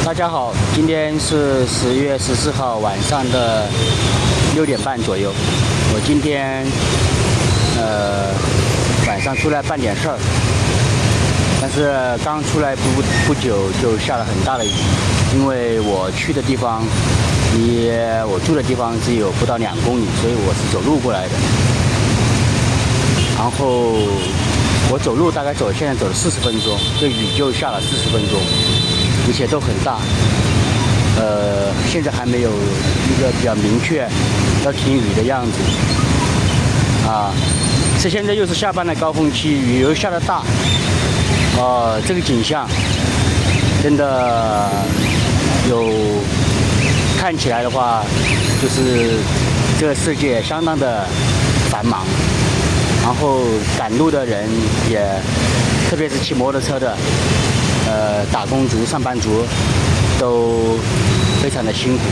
大家好，今天是10月14号晚上的6点半左右。我今天晚上出来办点事儿，但是刚出来不久就下了很大的雨，因为我去的地方离我住的地方只有不到2公里，所以我是走路过来的。然后我走路大概现在走了40分钟，这雨就下了40分钟，而且都很大。现在还没有一个比较明确要停雨的样子啊。现在又是下班的高峰期，雨又下得大，这个景象真的看起来的话，就是这个世界相当的繁忙。然后赶路的人也，特别是骑摩托车的，打工族、上班族，都非常的辛苦。